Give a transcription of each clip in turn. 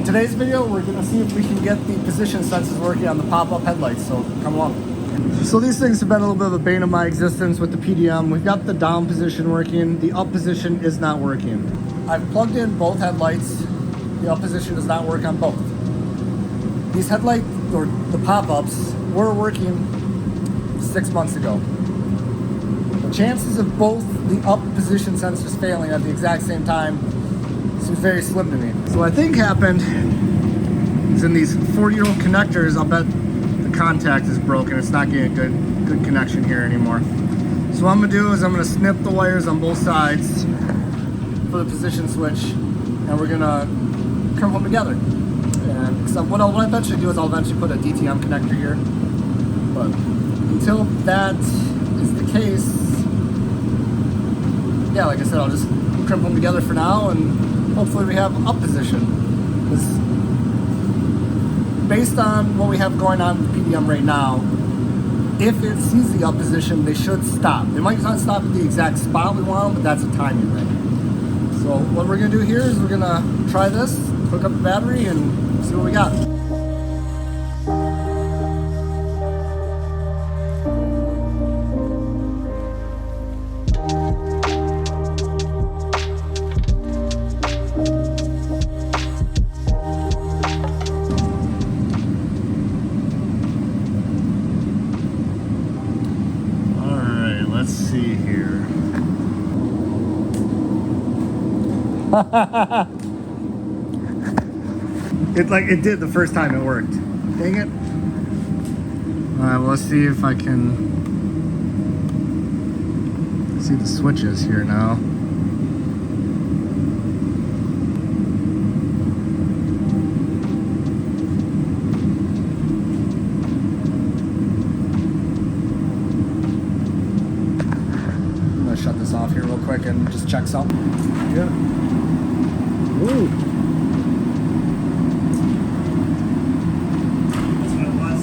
today's video, we're gonna see if we can get the position sensors working on the pop-up headlights, so come along. So these things have been a little bit of a bane of my existence with the PDM. We've got the down position working, the up position is not working. I've plugged in both headlights, the up position does not work on both. These headlights, or the pop-ups, were working 6 months ago. The chances of both the up position sensors failing at the exact same time seems very slim to me. So what I think happened is in these 40-year-old connectors, I'll bet the contact is broken. It's not getting a good connection here anymore. So what I'm gonna do is I'm gonna snip the wires on both sides for the position switch, and we're gonna crimp them together. And so what I'll eventually do is I'll eventually put a DTM connector here. But until that is the case, yeah, like I said, I'll just crimp them together for now, and hopefully we have up position. Because based on what we have going on with PDM right now, if it sees the up position, they should stop. They might not stop at the exact spot we want them, but that's a timing thing. So what we're gonna do here is we're gonna try this, hook up the battery, and see what we got. Let's see here. It did the first time it worked. Dang it. Alright, well, let's see if I can see the switches here now. Shut this off here real quick and just check something. Yeah. Ooh. That's what it was.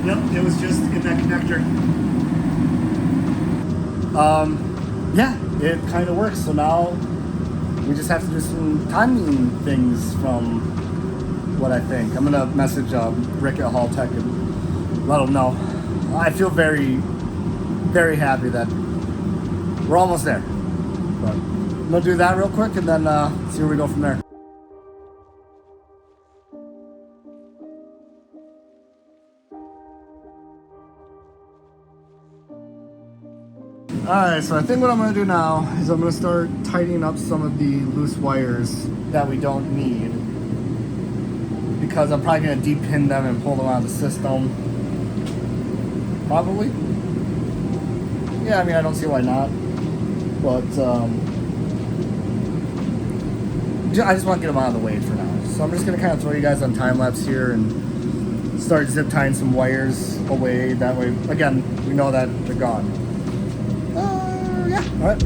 Yep, it was just in that connector. Yeah, it kind of works. So now we just have to do some timing things from what I think. I'm gonna message Rick at Haltech and let him know. I feel very, very happy that we're almost there. But I'm gonna do that real quick and then see where we go from there. Alright, so I think what I'm gonna do now is I'm gonna start tightening up some of the loose wires that we don't need, because I'm probably gonna de-pin them and pull them out of the system. Probably. Yeah, I mean, I don't see why not. But I just want to get them out of the way for now. So I'm just going to kind of throw you guys on time lapse here and start zip tying some wires away. That way, again, we know that they're gone. Yeah, all right.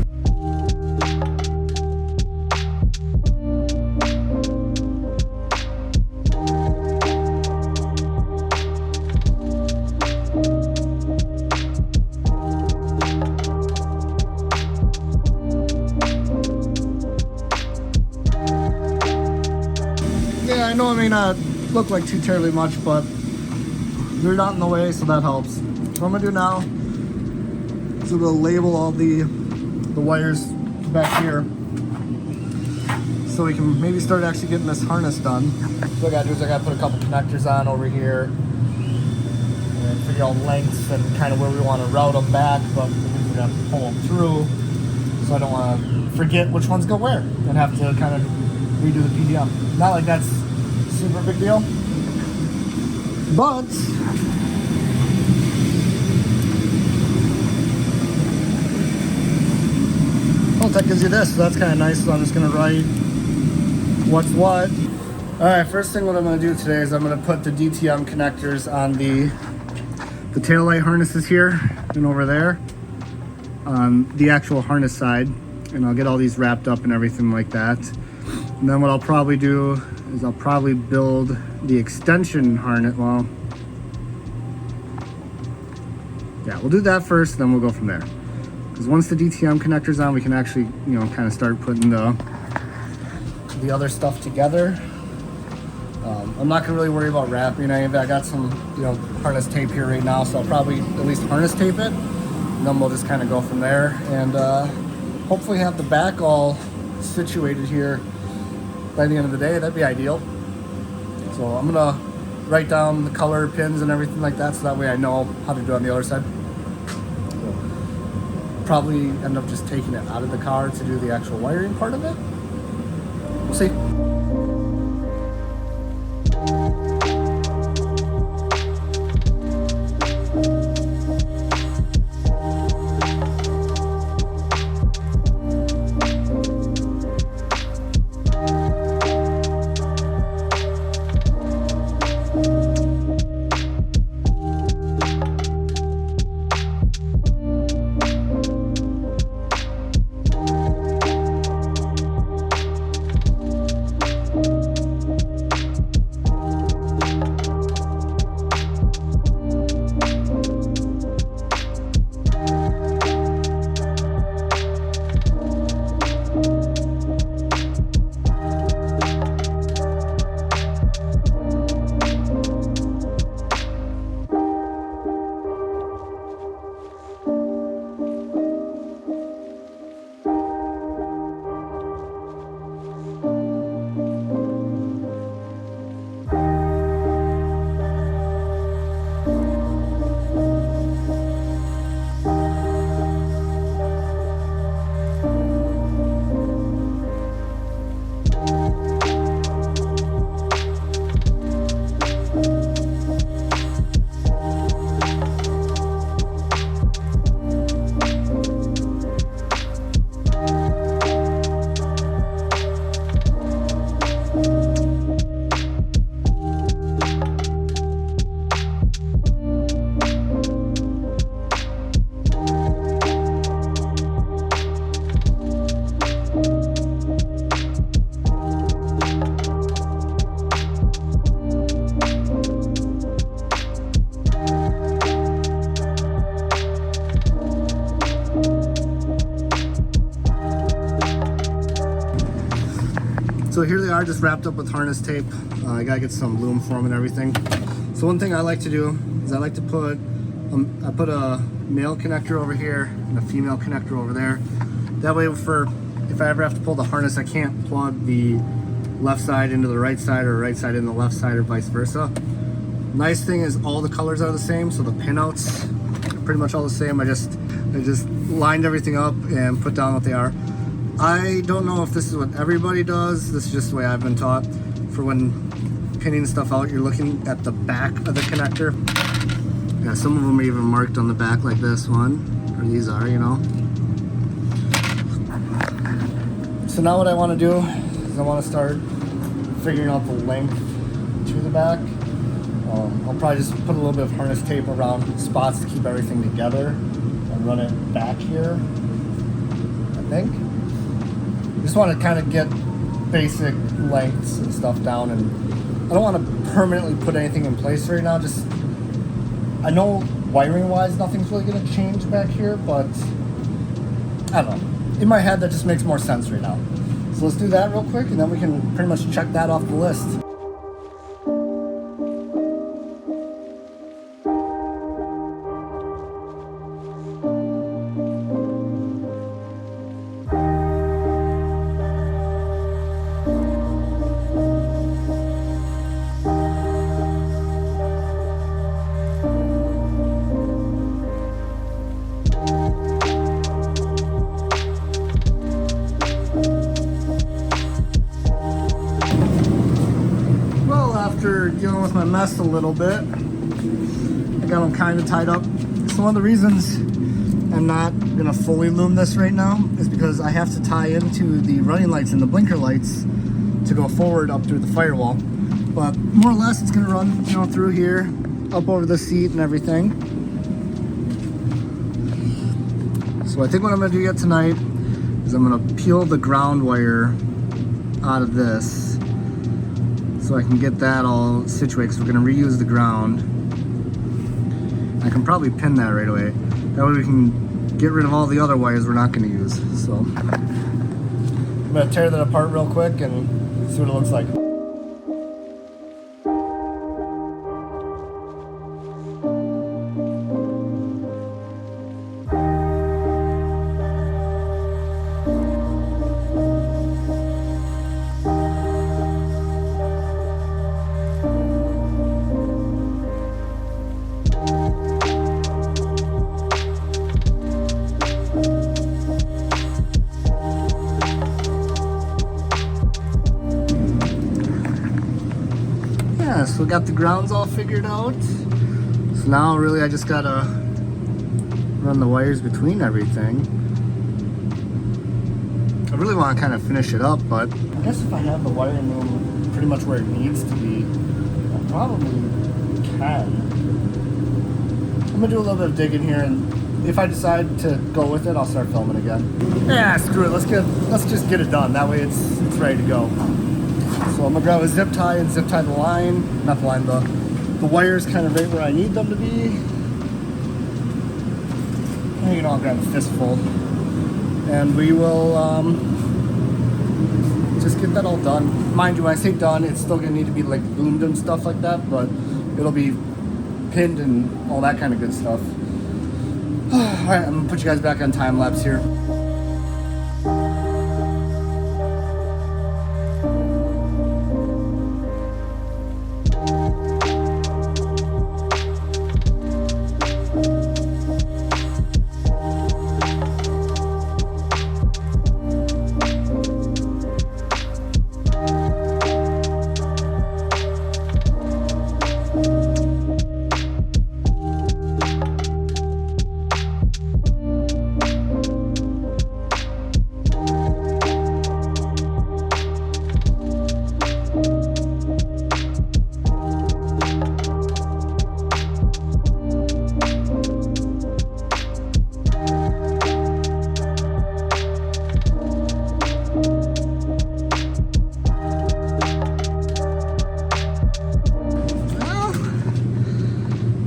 Yeah, I know it may not look like too terribly much, but they're not in the way, so that helps. So what I'm gonna do now is I'm gonna label all the wires back here so we can maybe start actually getting this harness done. So what I gotta do is I gotta put a couple connectors on over here and figure out lengths and kind of where we want to route them back, but we're gonna pull them through, so I don't want to forget which ones go where and have to kind of redo the PDM. Not like that's a super big deal, but Haltech gives you this, so that's kind of nice. So I'm just gonna write what's what. All right, first thing what I'm gonna do today is I'm gonna put the DTM connectors on the taillight harnesses here and over there on the actual harness side, and I'll get all these wrapped up and everything like that. And then what I'll probably do is I'll probably build the extension harness. Well, yeah, we'll do that first, then we'll go from there. because once the DTM connector's on, we can actually, you know, kind of start putting the other stuff together. I'm not gonna really worry about wrapping any of it. I got some, you know, harness tape here right now, so I'll probably at least harness tape it, and then we'll just kind of go from there, and hopefully have the back all situated here by the end of the day. That'd be ideal. So I'm gonna write down the color pins and everything like that, so that way I know how to do it on the other side. So probably end up just taking it out of the car to do the actual wiring part of it. We'll see. So here they are, just wrapped up with harness tape. I gotta get some loom for them and everything. So one thing I like to do is I like to put I put a male connector over here and a female connector over there. That way, for if I ever have to pull the harness, I can't plug the left side into the right side or right side into the left side or vice versa. Nice thing is all the colors are the same, so the pinouts are pretty much all the same. I just lined everything up and put down what they are. I don't know if this is what everybody does. This is just the way I've been taught. For when pinning stuff out, you're looking at the back of the connector. Yeah, some of them are even marked on the back like this one, or these are, you know. So now what I want to do is I want to start figuring out the length to the back. I'll probably just put a little bit of harness tape around spots to keep everything together and run it back here, I think. Just want to kind of get basic lengths and stuff down, and I don't want to permanently put anything in place right now. Just, I know wiring wise nothing's really going to change back here, but I don't know. In my head that just makes more sense right now. So let's do that real quick, and then we can pretty much check that off the list. After dealing with my mess a little bit, I got them kind of tied up. So one of the reasons I'm not gonna fully loom this right now is because I have to tie into the running lights and the blinker lights to go forward up through the firewall. But more or less it's gonna run, you know, through here, up over the seat and everything. So I think what I'm gonna do yet tonight is I'm gonna peel the ground wire out of this, so I can get that all situated, because we're going to reuse the ground. I can probably pin that right away. That way we can get rid of all the other wires we're not going to use. So I'm going to tear that apart real quick and see what it looks like. So we got the grounds all figured out. So now really I just gotta run the wires between everything. I really want to kind of finish it up, but I guess if I have the wiring room pretty much where it needs to be, I probably can. I'm gonna do a little bit of digging here, and if I decide to go with it, I'll start filming again. Yeah, screw it. Let's just get it done. That way it's ready to go. So I'm gonna grab a zip tie and zip tie the line, not the line, the wires kind of right where I need them to be. And you know, I'll grab a fistful, and we will just get that all done. Mind you, when I say done, it's still gonna need to be like loomed and stuff like that, but it'll be pinned and all that kind of good stuff. All right, I'm gonna put you guys back on time lapse here.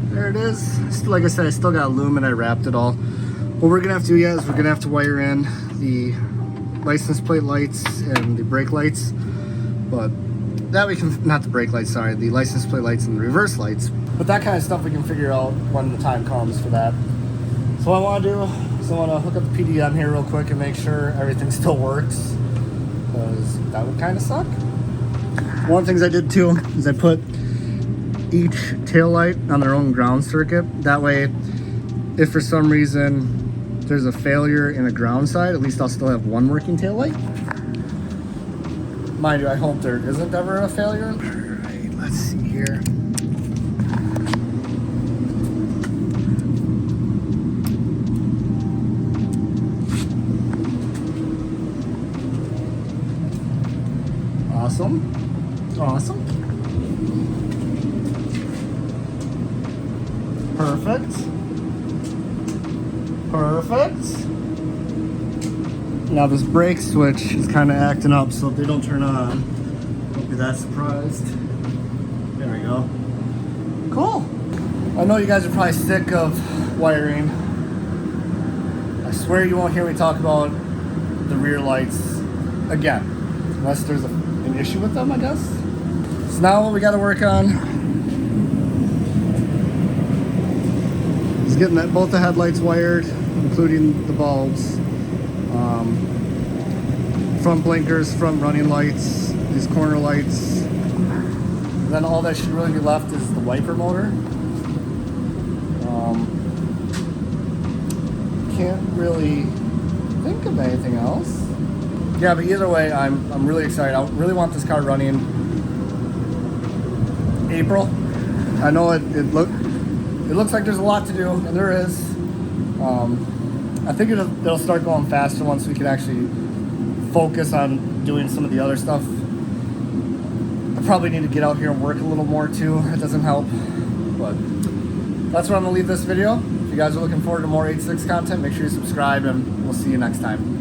There it is. Like I said, I still got loom and I wrapped it all. What we're gonna have to do, is we're gonna have to wire in the license plate lights and the brake lights. But that we can, not the brake lights, sorry, the license plate lights and the reverse lights. But that kind of stuff we can figure out when the time comes for that. So what I wanna do is I wanna hook up the PDM here real quick and make sure everything still works, because that would kind of suck. One of the things I did too is I put each taillight on their own ground circuit. That way, if for some reason there's a failure in the ground side, at least I'll still have one working taillight. Mind you, I hope there isn't ever a failure. All right, let's see here. Awesome. Awesome. Perfect. Perfect. Now this brake switch is kind of acting up, so if they don't turn on, don't be that surprised. There we go. Cool. I know you guys are probably sick of wiring. I swear you won't hear me talk about the rear lights again, unless there's an issue with them, I guess. So now what we got to work on is getting both the headlights wired, including the bulbs, front blinkers, front running lights, these corner lights. And then all that should really be left is the wiper motor. Can't really think of anything else. Yeah, but either way, I'm really excited. I really want this car running April. I know it looks like there's a lot to do, and there is. I think it'll start going faster once we can actually focus on doing some of the other stuff. I probably need to get out here and work a little more too. It doesn't help, but that's where I'm gonna leave this video. If you guys are looking forward to more 86 content, make sure you subscribe, and we'll see you next time.